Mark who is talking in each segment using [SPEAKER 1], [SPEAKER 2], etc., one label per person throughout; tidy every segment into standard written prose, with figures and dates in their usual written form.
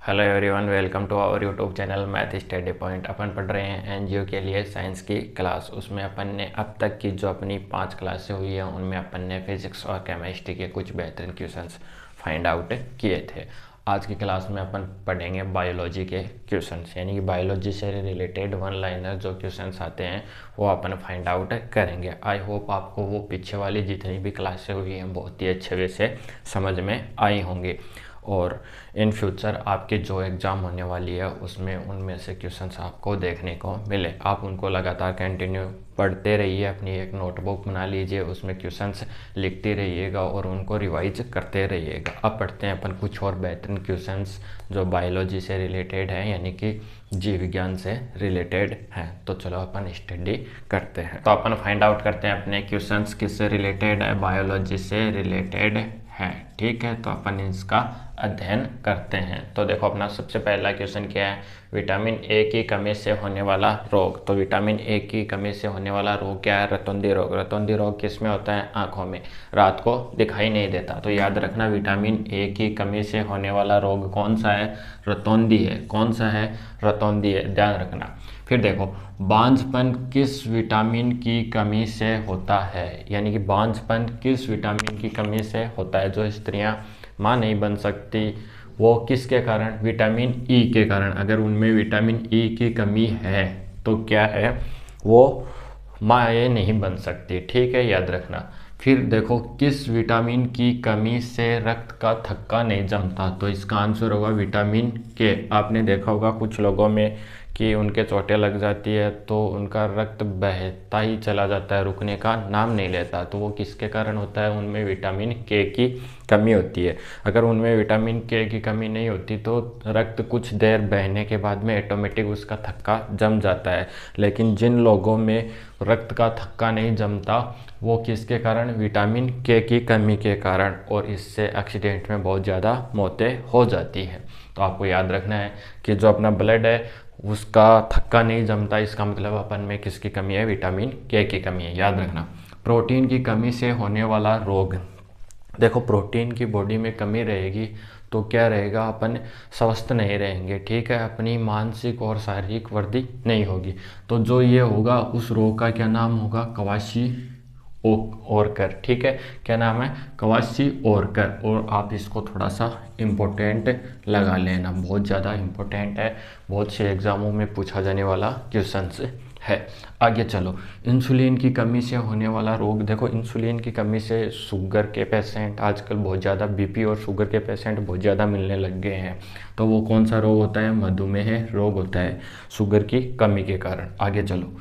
[SPEAKER 1] Hello everyone, welcome to our YouTube channel math study point. अपन पढ़ रहे हैं एनजीओ के लिए साइंस की क्लास। उसमें अपन ने अब तक की जो अपनी 5 क्लासें हुई हैं उनमें अपन ने फिजिक्स और केमिस्ट्री के कुछ बेहतरीन क्वेश्चंस फाइंड आउट किए थे। आज की क्लास में अपन पढ़ेंगे बायोलॉजी के क्वेश्चंस, यानी कि बायोलॉजी से रिलेटेड वन लाइनर जो क्वेश्चंस आते हैं वो अपन फाइंड आउट करेंगे। आई होप आपको वो पीछे वाली जितनी भी क्लासें हुई हैं बहुत ही अच्छे वे से समझ में आई होंगी और इन फ्यूचर आपके जो एग्ज़ाम होने वाली है उसमें उनमें से क्वेश्चंस आपको देखने को मिले। आप उनको लगातार कंटिन्यू पढ़ते रहिए, अपनी एक नोटबुक बना लीजिए, उसमें क्वेश्चंस लिखते रहिएगा और उनको रिवाइज करते रहिएगा। अब पढ़ते हैं अपन कुछ और बेहतरीन क्वेश्चंस जो बायोलॉजी से रिलेटेड है, यानी कि जीव विज्ञान से रिलेटेड हैं। तो चलो अपन स्टडी करते हैं। तो अपन फाइंड आउट करते हैं अपने क्वेश्चंस किससे रिलेटेड है, बायोलॉजी से रिलेटेड है। ठीक है, तो अपन इसका अध्ययन करते हैं। तो देखो अपना सबसे पहला क्वेश्चन क्या है, विटामिन ए की कमी से होने वाला रोग। तो विटामिन ए की कमी से होने वाला रोग क्या है? रतौंधी रोग। रतौंधी रोग किस में होता है? आंखों में, रात को दिखाई नहीं देता। तो याद रखना विटामिन ए की कमी से होने वाला रोग कौन सा है? रतौंधी है। कौन सा है? रतौंधी है, ध्यान रखना। फिर देखो बांझपन किस विटामिन की कमी से होता है, यानी कि बांझपन किस विटामिन की कमी से होता है? जो स्त्रियां माँ नहीं बन सकती वो किसके कारण? विटामिन ई के कारण। अगर उनमें विटामिन ई की कमी है तो क्या है, वो माँ ये नहीं बन सकती। ठीक है, याद रखना। फिर देखो किस विटामिन की कमी से रक्त का थक्का नहीं जमता? तो इसका आंसर होगा विटामिन के। आपने देखा होगा कुछ लोगों में कि उनके चोटें लग जाती है तो उनका रक्त बहता ही चला जाता है, रुकने का नाम नहीं लेता। तो वो किसके कारण होता है? उनमें विटामिन के की कमी होती है। अगर उनमें विटामिन के की कमी नहीं होती तो रक्त कुछ देर बहने के बाद में ऑटोमेटिक उसका थक्का जम जाता है। लेकिन जिन लोगों में रक्त का थक्का नहीं जमता वो किसके कारण? विटामिन के की कमी के कारण, और इससे एक्सीडेंट में बहुत ज़्यादा मौतें हो जाती हैं। तो आपको याद रखना है कि जो अपना ब्लड है उसका थक्का नहीं जमता, इसका मतलब अपन में किसकी कमी है? विटामिन के की कमी है, याद रखना। प्रोटीन की कमी से होने वाला रोग। देखो प्रोटीन की बॉडी में कमी रहेगी तो क्या रहेगा? अपन स्वस्थ नहीं रहेंगे। ठीक है, अपनी मानसिक और शारीरिक वृद्धि नहीं होगी। तो जो ये होगा उस रोग का क्या नाम होगा? कवासी ओरकर। ठीक है, क्या नाम है? कवासी ओरकर। और आप इसको थोड़ा सा इम्पोर्टेंट लगा लेना, बहुत ज़्यादा इम्पोर्टेंट है, बहुत से एग्जामों में पूछा जाने वाला क्वेश्चन है। आगे चलो, इंसुलिन की कमी से होने वाला रोग। देखो इंसुलिन की कमी से शुगर के पेशेंट आजकल बहुत ज़्यादा, बीपी और शुगर के पेशेंट बहुत ज़्यादा मिलने लग गए हैं। तो वो कौन सा रोग होता है? मधुमेह रोग होता है, शुगर की कमी के कारण। आगे चलो,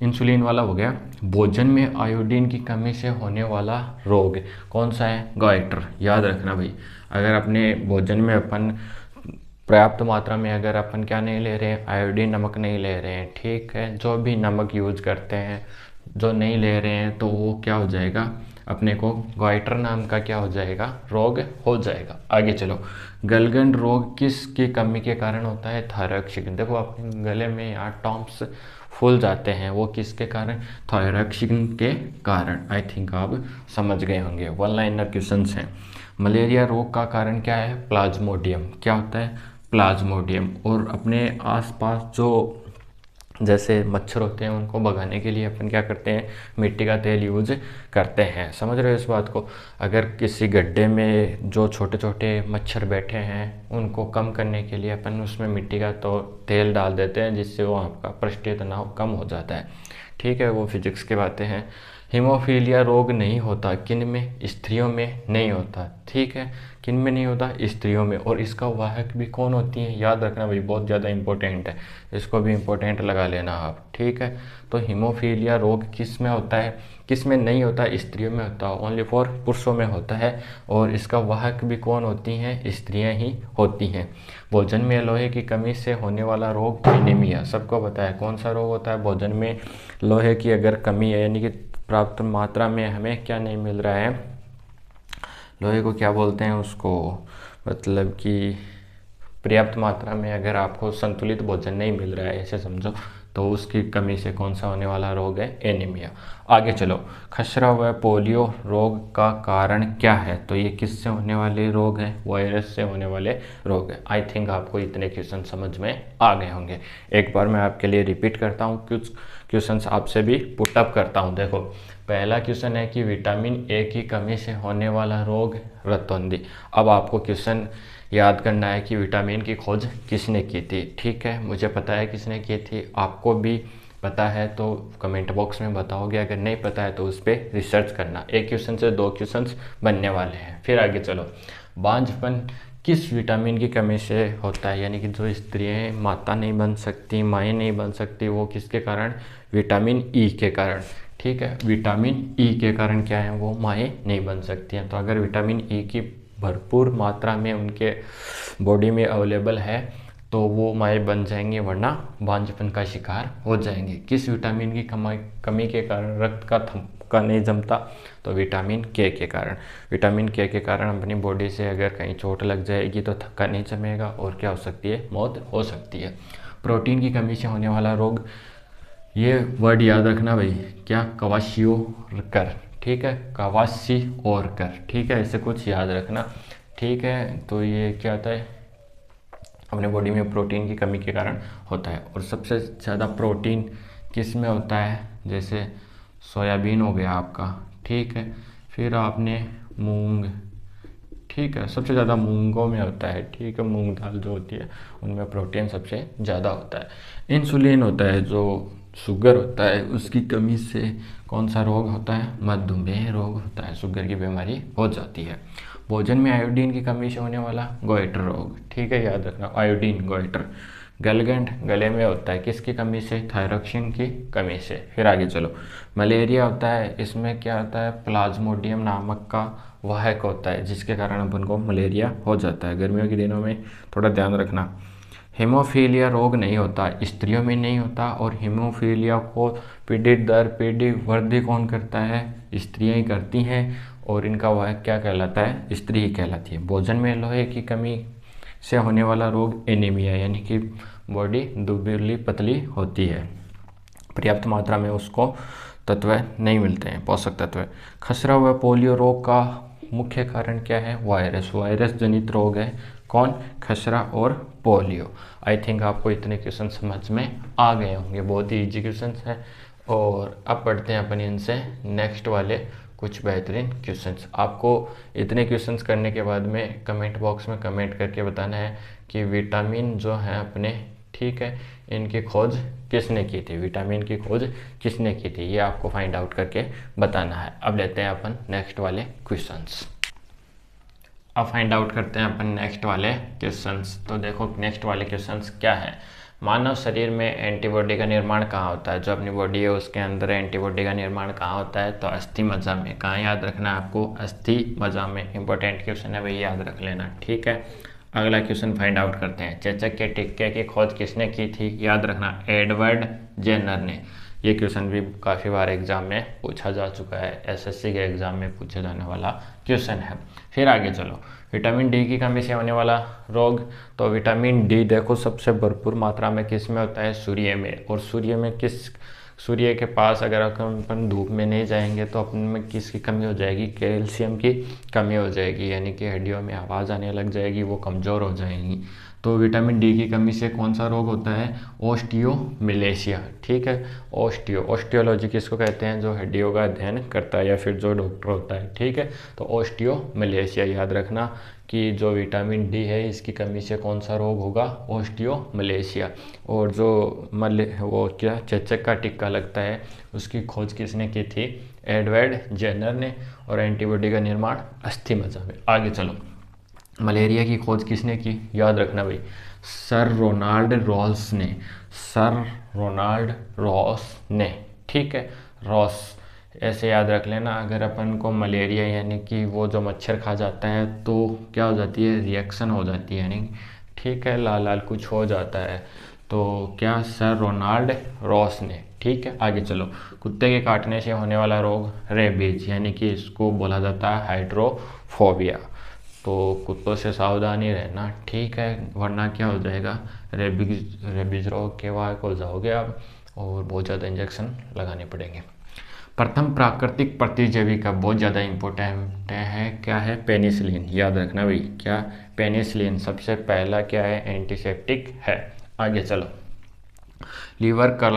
[SPEAKER 1] इंसुलिन वाला हो गया। भोजन में आयोडीन की कमी से होने वाला रोग कौन सा है? गॉइटर। याद रखना भाई, अगर अपने भोजन में अपन पर्याप्त मात्रा में अगर अपन क्या नहीं ले रहे हैं? आयोडीन, नमक नहीं ले रहे हैं। ठीक है, जो भी नमक यूज करते हैं जो नहीं ले रहे हैं तो वो क्या हो जाएगा? अपने को गॉइटर नाम का क्या हो जाएगा? रोग हो जाएगा। आगे चलो, गलगंड रोग किस की कमी के कारण होता है? थायरॉक्सिन। देखो अपने गले में यहाँ टॉम्स फूल जाते हैं, वो किसके कारण? थायरॉक्सिन के कारण। आई थिंक आप समझ गए होंगे, वन लाइनर क्वेश्चंस हैं। मलेरिया रोग का कारण क्या है? प्लाज्मोडियम। क्या होता है? प्लाज्मोडियम। और अपने आसपास जो जैसे मच्छर होते हैं उनको भगाने के लिए अपन क्या करते हैं? मिट्टी का तेल यूज करते हैं। समझ रहे हो इस बात को? अगर किसी गड्ढे में जो छोटे छोटे मच्छर बैठे हैं उनको कम करने के लिए अपन उसमें मिट्टी का तो तेल डाल देते हैं, जिससे वो आपका पृष्ठीय तनाव कम हो जाता है। ठीक है, वो फिजिक्स की बातें हैं। हीमोफीलिया रोग नहीं होता किन में? स्त्रियों में नहीं होता। ठीक है, किन में नहीं होता? स्त्रियों में। और इसका वाहक भी कौन होती है? याद रखना भाई, बहुत ज़्यादा इंपॉर्टेंट है, इसको भी इंपॉर्टेंट लगा लेना आप। ठीक है, तो हीमोफीलिया रोग किस में होता है? किस में नहीं होता? स्त्रियों में होता है, ओनली फॉर पुरुषों में होता है। और इसका वाहक भी कौन होती हैं? स्त्रियां ही होती हैं। भोजन में लोहे की कमी से होने वाला रोग एनीमिया। सबको पता है कौन सा रोग होता है? भोजन में लोहे की अगर कमी है, यानी कि पर्याप्त मात्रा में हमें क्या नहीं मिल रहा है? लोहे को क्या बोलते हैं उसको? मतलब कि पर्याप्त मात्रा में अगर आपको संतुलित भोजन नहीं मिल रहा है, ऐसे समझो, तो उसकी कमी से कौन सा होने वाला रोग है? एनीमिया। आगे चलो, खसरा व पोलियो रोग का कारण क्या है? तो ये किससे होने वाले रोग हैं? वायरस से होने वाले रोग हैं। आई थिंक आपको इतने क्वेश्चन समझ में आ गए होंगे। एक बार मैं आपके लिए रिपीट करता हूँ, कुछ क्वेश्चंस आपसे भी पुटअप करता हूँ। देखो, पहला क्वेश्चन है कि विटामिन ए की कमी से होने वाला रोग रतौंधी। अब आपको क्वेश्चन याद करना है कि विटामिन की खोज किसने की थी। ठीक है, मुझे पता है किसने की थी, आपको भी पता है तो कमेंट बॉक्स में बताओगे, अगर नहीं पता है तो उस पर रिसर्च करना। एक क्वेश्चन से 2 क्वेश्चंस बनने वाले हैं। फिर आगे चलो, बांझपन किस विटामिन की कमी से होता है? यानी कि जो स्त्रियाँ माता नहीं बन सकती, माएँ नहीं बन सकती, वो किसके कारण? विटामिन ई के कारण। ठीक है, विटामिन ई के कारण क्या है? वो माएँ नहीं बन सकती हैं। तो अगर विटामिन ई की भरपूर मात्रा में उनके बॉडी में अवेलेबल है तो वो माएँ बन जाएंगी, वरना बांझपन का शिकार हो जाएंगे। किस विटामिन की कमी के कारण रक्त का थक्का नहीं जमता? तो विटामिन के कारण। विटामिन के कारण अपनी बॉडी से अगर कहीं चोट लग जाएगी तो थक्का नहीं जमेगा और क्या हो सकती है? मौत हो सकती है। प्रोटीन की कमी से होने वाला रोग, ये वर्ड याद रखना भाई, क्या? क्वाशियोकर। ठीक है, क्वाशियोकर। ठीक है, ऐसे कुछ याद रखना। ठीक है, तो ये क्या होता है? अपने बॉडी में प्रोटीन की कमी के कारण होता है। और सबसे ज़्यादा प्रोटीन किस में होता है? जैसे सोयाबीन हो गया आपका, ठीक है, फिर आपने मूंग, ठीक है, सबसे ज़्यादा मूंगों में होता है। ठीक है, मूंग दाल जो होती है उनमें प्रोटीन सबसे ज़्यादा होता है। इंसुलिन होता है, जो शुगर होता है, उसकी कमी से कौन सा रोग होता है? मधुमेह रोग होता है, शुगर की बीमारी हो जाती है। भोजन में आयोडीन की कमी से होने वाला गोइटर रोग। ठीक है, याद रखना, आयोडीन, गोइटर। गलगंड गले में होता है, किसकी कमी से? थायरॉक्सिन की कमी से। फिर आगे चलो, मलेरिया होता है, इसमें क्या होता है? प्लाज्मोडियम नामक का वाहक होता है, जिसके कारण अपन को मलेरिया हो जाता है। गर्मियों के दिनों में थोड़ा ध्यान रखना। हेमोफीलिया रोग नहीं होता, स्त्रियों में नहीं होता, और हेमोफीलिया को पीढ़ी दर पीढ़ी वृद्धि कौन करता है? स्त्रियाँ ही करती हैं, और इनका वाहक क्या कहलाता है? स्त्री ही कहलाती है। भोजन में लोहे की कमी से होने वाला रोग एनीमिया, यानी कि बॉडी दुबली पतली होती है, पर्याप्त मात्रा में उसको तत्व नहीं मिलते हैं, पोषक तत्व। खसरा व पोलियो रोग का मुख्य कारण क्या है? वायरस। वायरस जनित रोग है कौन? खसरा और पोलियो। आई थिंक आपको इतने क्वेश्चन समझ में आ गए होंगे, बहुत ही ईजी क्वेश्चन है। और अब पढ़ते हैं अपन इनसे नेक्स्ट वाले कुछ बेहतरीन क्वेश्चंस। आपको इतने क्वेश्चंस करने के बाद में कमेंट बॉक्स में कमेंट करके बताना है कि विटामिन जो हैं अपने, ठीक है, इनकी खोज किसने की थी? विटामिन की खोज किसने की थी? ये आपको फाइंड आउट करके बताना है। अब लेते हैं अपन नेक्स्ट वाले क्वेश्चंस। अब फाइंड आउट करते हैं अपन नेक्स्ट वाले क्वेश्चंस। तो देखो, नेक्स्ट वाले क्वेश्चंस क्या है? मानव शरीर में एंटीबॉडी का निर्माण कहाँ होता है? जो अपनी बॉडी है उसके अंदर एंटीबॉडी का निर्माण कहाँ होता है? तो अस्थि मज्जा में। कहाँ याद रखना है आपको? अस्थि मज्जा में। इंपॉर्टेंट क्वेश्चन है भाई, याद रख लेना। ठीक है, अगला क्वेश्चन फाइंड आउट करते हैं। चेचक के टिक्के की खोज किसने की थी? याद रखना, एडवर्ड जेनर ने। ये क्वेश्चन भी काफ़ी बार एग्जाम में पूछा जा चुका है, एसएससी के एग्जाम में पूछे जाने वाला क्वेश्चन है। फिर आगे चलो, विटामिन डी की कमी से होने वाला रोग। तो विटामिन डी देखो सबसे भरपूर मात्रा में किस में होता है? सूर्य में। और सूर्य में किस, सूर्य के पास अगर अपन धूप में नहीं जाएंगे तो अपन में किसकी कमी हो जाएगी? कैल्शियम की कमी हो जाएगी, यानी कि हड्डियों में आवाज़ आने लग जाएगी, वो कमज़ोर हो जाएंगी। तो विटामिन डी की कमी से कौन सा रोग होता है? ओस्टियोमिलेशिया। ठीक है, ओस्टियोलॉजी किसको कहते हैं? जो हड्डियों का अध्ययन करता है या फिर जो डॉक्टर होता है। ठीक है, तो ओस्टियोमिलेशिया याद रखना कि जो विटामिन डी है इसकी कमी से कौन सा रोग होगा? ओस्टियोमिलेशिया। और जो वो क्या चेचक का टिक्का लगता है उसकी खोज किसने की थी? एडवर्ड जेनर ने। और एंटीबॉडी का निर्माण अस्थि मज्जा में। आगे चलो, मलेरिया की खोज किसने की? याद रखना भाई, सर रोनाल्ड रॉस ने। सर रोनाल्ड रॉस ने। ठीक है, रॉस ऐसे याद रख लेना। अगर अपन को मलेरिया यानी कि वो जो मच्छर खा जाता है तो क्या हो जाती है? रिएक्शन हो जाती है, यानी ठीक है, लाल लाल कुछ हो जाता है। तो क्या? सर रोनाल्ड रॉस ने। ठीक है, आगे चलो, कुत्ते के काटने से होने वाला रोग रेबीज, यानी कि इसको बोला जाता है हाइड्रोफोबिया। तो कुत्तों से सावधानी रहना, ठीक है, वरना क्या हो जाएगा? रेबीज रोग के वाहक हो जाओगे आप। और बहुत ज़्यादा इंजेक्शन लगाने पड़ेंगे। प्रथम प्राकृतिक प्रतिजैवी का बहुत ज़्यादा इम्पोर्टेंट है, क्या है? पेनिसिलिन। याद रखना भाई, क्या? पेनिसिलिन सबसे पहला क्या है? एंटीसेप्टिक है। आगे चलो, लीवर का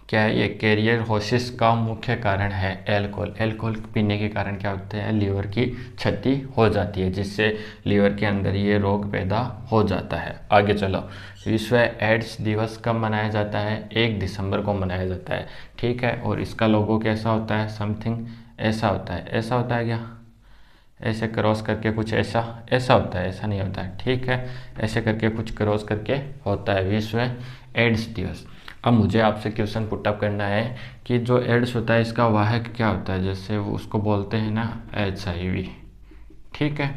[SPEAKER 1] क्या है? ये कैरियर होसिस का मुख्य कारण है एल्कोहल। एल्कोहल पीने के कारण क्या होता है? लीवर की क्षति हो जाती है, जिससे लीवर के अंदर ये रोग पैदा हो जाता है। आगे चलो, विश्व एड्स दिवस कब मनाया जाता है? 1 दिसंबर को मनाया जाता है, ठीक है। और इसका लोगो कैसा होता है? समथिंग ऐसा होता है। ऐसा होता है क्या? ऐसे क्रॉस करके कुछ ऐसा ऐसा होता है, ऐसा नहीं होता है, ठीक है। ऐसे करके कुछ क्रॉस करके होता है विश्व एड्स दिवस। अब मुझे आपसे क्वेश्चन पुटअप करना है कि जो एड्स होता है इसका वाहक क्या होता है? जैसे वो उसको बोलते हैं ना HIV, ठीक है,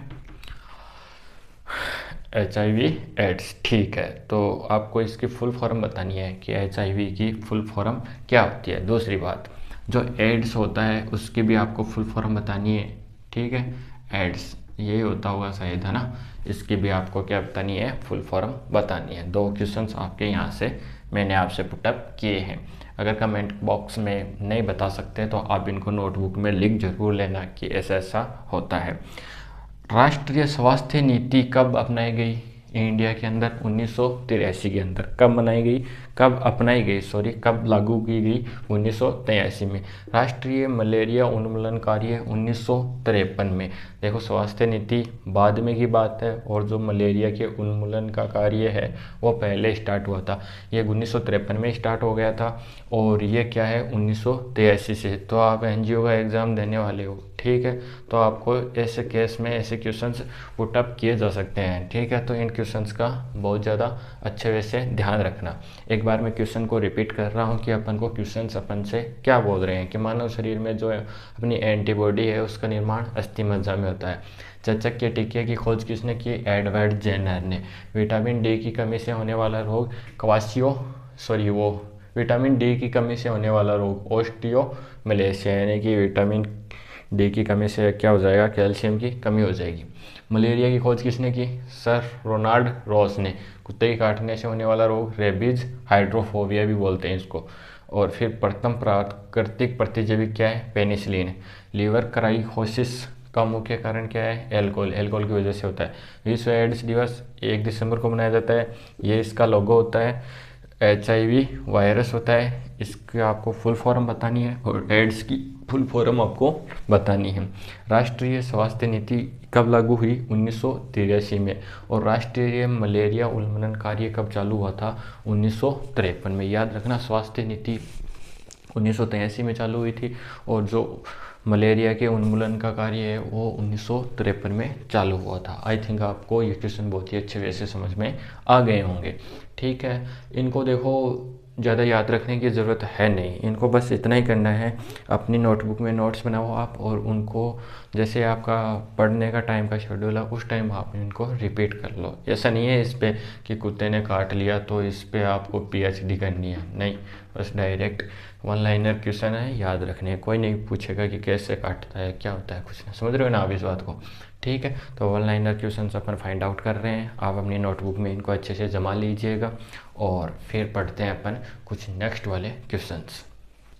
[SPEAKER 1] HIV एड्स, ठीक है। तो आपको इसकी फुल फॉर्म बतानी है कि HIV की फुल फॉर्म क्या होती है। दूसरी बात, जो एड्स होता है उसकी भी आपको फुल फॉर्म बतानी है, ठीक है। एड्स यही होता होगा शायद, है ना। इसकी भी आपको क्या बतानी है? फुल फॉर्म बतानी है। 2 क्वेश्चंस आपके यहाँ से मैंने आपसे पुटअप किए हैं। अगर कमेंट बॉक्स में नहीं बता सकते तो आप इनको नोटबुक में लिख जरूर लेना कि ऐसा ऐसा होता है। राष्ट्रीय स्वास्थ्य नीति कब अपनाई गई इंडिया के अंदर? 1983 के अंदर। कब बनाई गई? कब अपनाई गई, सॉरी, कब लागू की गई? 1983 में। राष्ट्रीय मलेरिया उन्मूलन कार्य 1953 में। देखो, स्वास्थ्य नीति बाद में की बात है और जो मलेरिया के उन्मूलन का कार्य है वो पहले स्टार्ट हुआ था। ये 1953 में स्टार्ट हो गया था और ये क्या है? 1983 से। तो आप NGO का एग्ज़ाम देने वाले हो, ठीक है, तो आपको ऐसे केस में ऐसे क्वेश्चंस पुटअप किए जा सकते हैं, ठीक है। तो इन क्वेश्चंस का बहुत ज़्यादा अच्छे वे से ध्यान रखना। एक बार मैं क्वेश्चन को रिपीट कर रहा हूँ कि अपन को क्वेश्चंस अपन से क्या बोल रहे हैं कि मानव शरीर में जो अपनी एंटीबॉडी है उसका निर्माण अस्थि मज्जा में होता है। चेचक के टीके की खोज किसने की? एडवर्ड जेनर ने। विटामिन डी की कमी से होने वाला रोग विटामिन डी की कमी से होने वाला रोग ऑस्टियोमलेशिया, यानी कि विटामिन डी की कमी से क्या हो जाएगा? कैल्शियम की कमी हो जाएगी। मलेरिया की खोज किसने की? सर रोनाल्ड रॉस ने। कुत्ते के काटने से होने वाला रोग रेबीज, हाइड्रोफोबिया भी बोलते हैं इसको। और फिर प्रथम प्राकृतिक प्रतिजैवी क्या है? पेनिसिलिन। लीवर क्राइकोसिस का मुख्य कारण क्या है? एल्कोहल। एल्कोहल की वजह से होता है। विश्व एड्स दिवस 1 दिसंबर को मनाया जाता है। ये इसका लोगो होता है। HIV वायरस होता है, इसकी आपको फुल फॉर्म बतानी है और एड्स की फुल फॉर्म आपको बतानी है। राष्ट्रीय स्वास्थ्य नीति कब लागू हुई? 1983 में। और राष्ट्रीय मलेरिया उन्मूलन कार्य कब चालू हुआ था? 1953 में। याद रखना, स्वास्थ्य नीति 1983 में चालू हुई थी और जो मलेरिया के उन्मूलन का कार्य है वो 1953 में चालू हुआ था। आई थिंक आपको ये क्वेश्चन बहुत ही अच्छे वे से समझ में आ गए होंगे, ठीक है। इनको देखो, ज़्यादा याद रखने की ज़रूरत है नहीं, इनको बस इतना ही करना है, अपनी नोटबुक में नोट्स बनाओ आप और उनको जैसे आपका पढ़ने का टाइम का शेड्यूल है उस टाइम आप इनको रिपीट कर लो। ऐसा नहीं है इस पर कि कुत्ते ने काट लिया तो इस पर आपको PhD करनी है, नहीं, बस डायरेक्ट 1 लाइनर क्वेश्चन है, याद रखने। कोई नहीं पूछेगा कि कैसे काटता है, क्या होता है, कुछ नहीं। समझ रहे हो ना आप इस बात को, ठीक है। तो 1 लाइनर क्वेश्चन अपन फाइंड आउट कर रहे हैं, आप अपनी नोटबुक में इनको अच्छे से जमा लीजिएगा और फिर पढ़ते हैं अपन कुछ नेक्स्ट वाले क्वेश्चंस।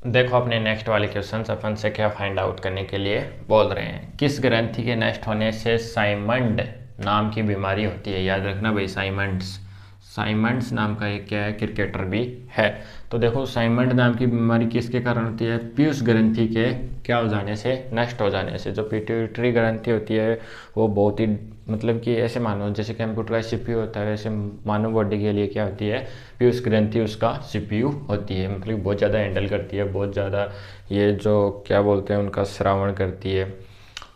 [SPEAKER 1] देखो, अपने नेक्स्ट वाले क्वेश्चंस अपन से क्या फाइंड आउट करने के लिए बोल रहे हैं। किस ग्रंथि के नष्ट होने से साइमंड नाम की बीमारी होती है? याद रखना भाई, साइमंड्स नाम का एक क्या है? क्रिकेटर भी है। तो देखो, साइमंड नाम की बीमारी किसके कारण होती है? पीयूष ग्रंथि के क्या हो जाने से? नष्ट हो जाने से। जो पिट्यूटरी ग्रंथि होती है वो बहुत ही, मतलब कि ऐसे मानो जैसे कंप्यूटर का CPU होता है, वैसे मानव बॉडी के लिए क्या होती है? पीयूष ग्रंथि उसका CPU होती है, मतलब बहुत ज़्यादा हैंडल करती है, बहुत ज़्यादा ये जो क्या बोलते हैं उनका श्रावण करती है,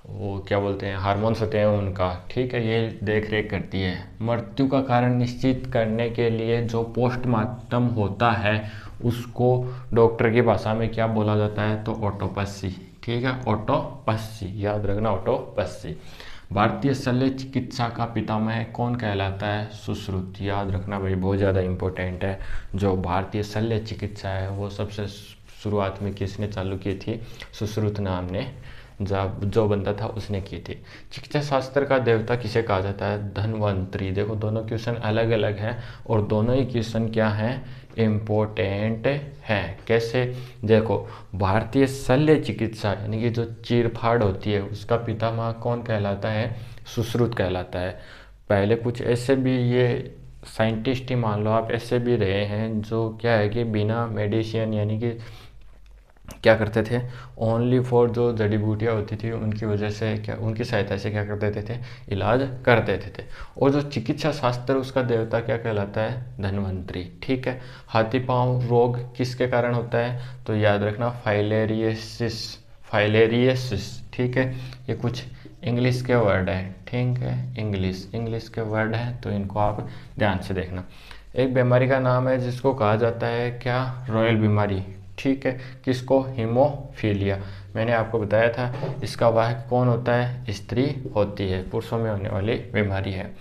[SPEAKER 1] वो क्या बोलते हैं, हार्मोन्स होते हैं उनका, ठीक है, ये देख रेख करती है। मृत्यु का कारण निश्चित करने के लिए जो पोस्टमार्टम होता है उसको डॉक्टर की भाषा में क्या बोला जाता है? तो ऑटोपसी, ठीक है, ऑटोपसी, याद रखना, ऑटोपसी। भारतीय शल्य चिकित्सा का पितामह कौन कहलाता है? सुश्रुत। याद रखना भाई, बहुत ज़्यादा इंपॉर्टेंट है। जो भारतीय शल्य चिकित्सा है वो सबसे शुरुआत में किसने चालू की थी? सुश्रुत नाम ने जब जो बंदा था उसने की थी। चिकित्सा शास्त्र का देवता किसे कहा जाता है? धन्वंतरी। देखो दोनों क्वेश्चन अलग अलग हैं और दोनों ही क्वेश्चन क्या हैं? इम्पोर्टेंट हैं। कैसे? देखो भारतीय शल्य चिकित्सा यानी कि जो चीरफाड़ होती है उसका पितामह कौन कहलाता है? सुश्रुत कहलाता है। पहले कुछ ऐसे भी ये साइंटिस्ट ही मान लो आप ऐसे भी रहे हैं जो क्या है कि बिना मेडिसिन यानी कि क्या करते थे, ओनली फॉर जो जड़ी बूटियाँ होती थी उनकी वजह से क्या उनकी सहायता से क्या कर देते थे? इलाज कर देते थे। और जो चिकित्सा शास्त्र उसका देवता क्या कहलाता है? धन्वंतरी। ठीक है। हाथी पांव रोग किसके कारण होता है? तो याद रखना फाइलेरियसिस। फाइलेरियसिस। ठीक है। ये कुछ इंग्लिश के वर्ड है। ठीक है। इंग्लिश के वर्ड हैं तो इनको आप ध्यान से देखना। एक बीमारी का नाम है जिसको कहा जाता है क्या? रॉयल बीमारी। ठीक है। किसको? हीमोफीलिया। मैंने आपको बताया था इसका वाहक कौन होता है? स्त्री होती है। पुरुषों में होने वाली बीमारी है।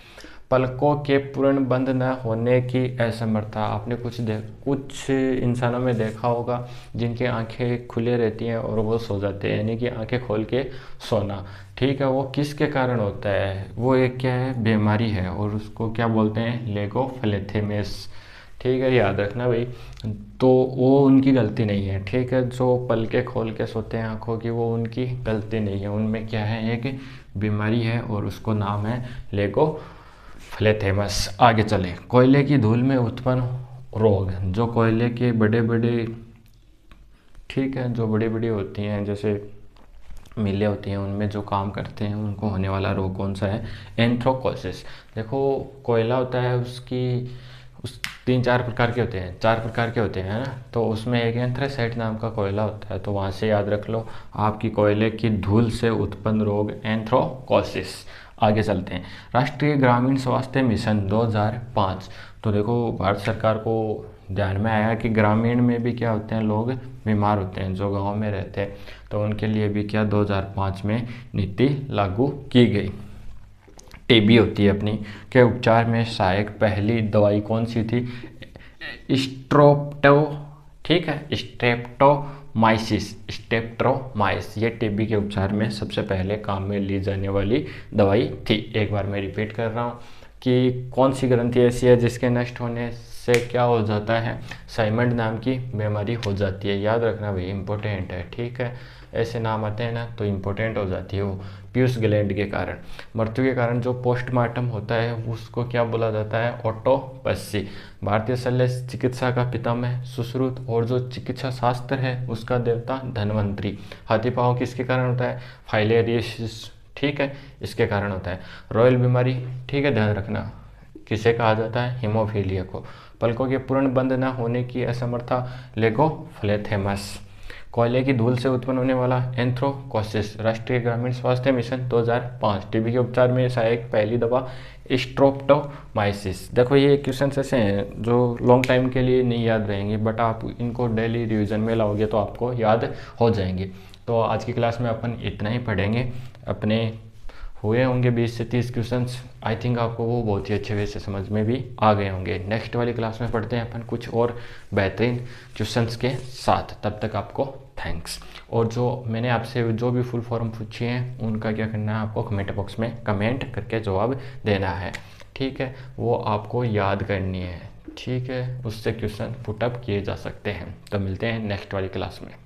[SPEAKER 1] पलकों के पूर्ण बंद न होने की असमर्थता। आपने कुछ इंसानों में देखा होगा जिनकी आंखें खुले रहती हैं और वो सो जाते हैं, यानी कि आंखें खोल के सोना। ठीक है। वो किसके कारण होता है? वो एक क्या है? बीमारी है और उसको क्या बोलते हैं? लेगोफ्लेथेमेस। ठीक है। याद रखना भाई। तो वो उनकी गलती नहीं है। ठीक है। जो पलके खोल के सोते हैं आँखों की वो उनकी गलती नहीं है। उनमें क्या है? एक बीमारी है और उसको नाम है लेगोफ्लेथेमस। आगे चले। कोयले की धूल में उत्पन्न रोग। जो कोयले के बड़े बड़े, ठीक है, जो बड़ी बड़ी होती हैं जैसे मिलें होती हैं उनमें जो काम करते हैं उनको होने वाला रोग कौन सा है? एंथ्रोकोसिस। देखो कोयला होता है उसकी उस 3-4 प्रकार के होते हैं, 4 प्रकार के होते हैं ना। तो उसमें एक एंथ्रासाइट नाम का कोयला होता है, तो वहाँ से याद रख लो आपकी कोयले की धूल से उत्पन्न रोग एंथ्रोकोसिस। आगे चलते हैं। राष्ट्रीय ग्रामीण स्वास्थ्य मिशन 2005। तो देखो भारत सरकार को ध्यान में आया कि ग्रामीण में भी क्या होते हैं? लोग बीमार होते हैं जो गांव में रहते हैं, तो उनके लिए भी क्या 2005 में नीति लागू की गई। टीबी होती है अपनी के उपचार में सहायक पहली दवाई कौन सी थी? स्ट्रेप्टो। ठीक है। स्ट्रेप्टोमाइसिस ये टीबी के उपचार में सबसे पहले काम में ली जाने वाली दवाई थी। एक बार मैं रिपीट कर रहा हूँ कि कौन सी ग्रंथि ऐसी है जिसके नष्ट होने से क्या हो जाता है? साइमंड नाम की बीमारी हो जाती है। याद रखना भाई, इंपॉर्टेंट है। ठीक है। ऐसे नाम आते हैं ना तो इम्पोर्टेंट हो जाती है वो पीयूष ग्लैंड के कारण। मृत्यु के कारण जो पोस्टमार्टम होता है उसको क्या बोला जाता है? ऑटोपसी। भारतीय शल्य चिकित्सा का पितामह सुश्रुत और जो चिकित्सा शास्त्र है उसका देवता धन्वंतरी। हाथी पांव किसके कारण होता है? फाइलेरियसिस। ठीक है। इसके कारण होता है। रॉयल बीमारी, ठीक है, ध्यान रखना किसे कहा जाता है? हीमोफीलिया को। पलकों के पूर्ण बंद न होने की असमर्थता लेगोफ्लेथेमस। कोयले की धूल से उत्पन्न होने वाला एंथ्रोकोसिस। राष्ट्रीय ग्रामीण स्वास्थ्य मिशन 2005। टीबी के उपचार में सहायक पहली दवा स्ट्रेप्टोमाइसिस। देखो ये क्वेश्चन ऐसे हैं जो लॉन्ग टाइम के लिए नहीं याद रहेंगे, बट आप इनको डेली रिवीजन में लाओगे तो आपको याद हो जाएंगे। तो आज की क्लास में अपन इतना ही पढ़ेंगे। अपने हुए होंगे 20 से 30 क्वेश्चंस। आई थिंक आपको वो बहुत ही अच्छे वे से समझ में भी आ गए होंगे। नेक्स्ट वाली क्लास में पढ़ते हैं अपन कुछ और बेहतरीन क्वेश्चंस के साथ। तब तक आपको थैंक्स। और जो मैंने आपसे जो भी फुल फॉर्म पूछी हैं उनका क्या करना है? आपको कमेंट बॉक्स में कमेंट करके जवाब देना है। ठीक है। वो आपको याद करनी है। ठीक है। उससे क्वेश्चन पुटअप किए जा सकते हैं। तो मिलते हैं नेक्स्ट वाली क्लास में।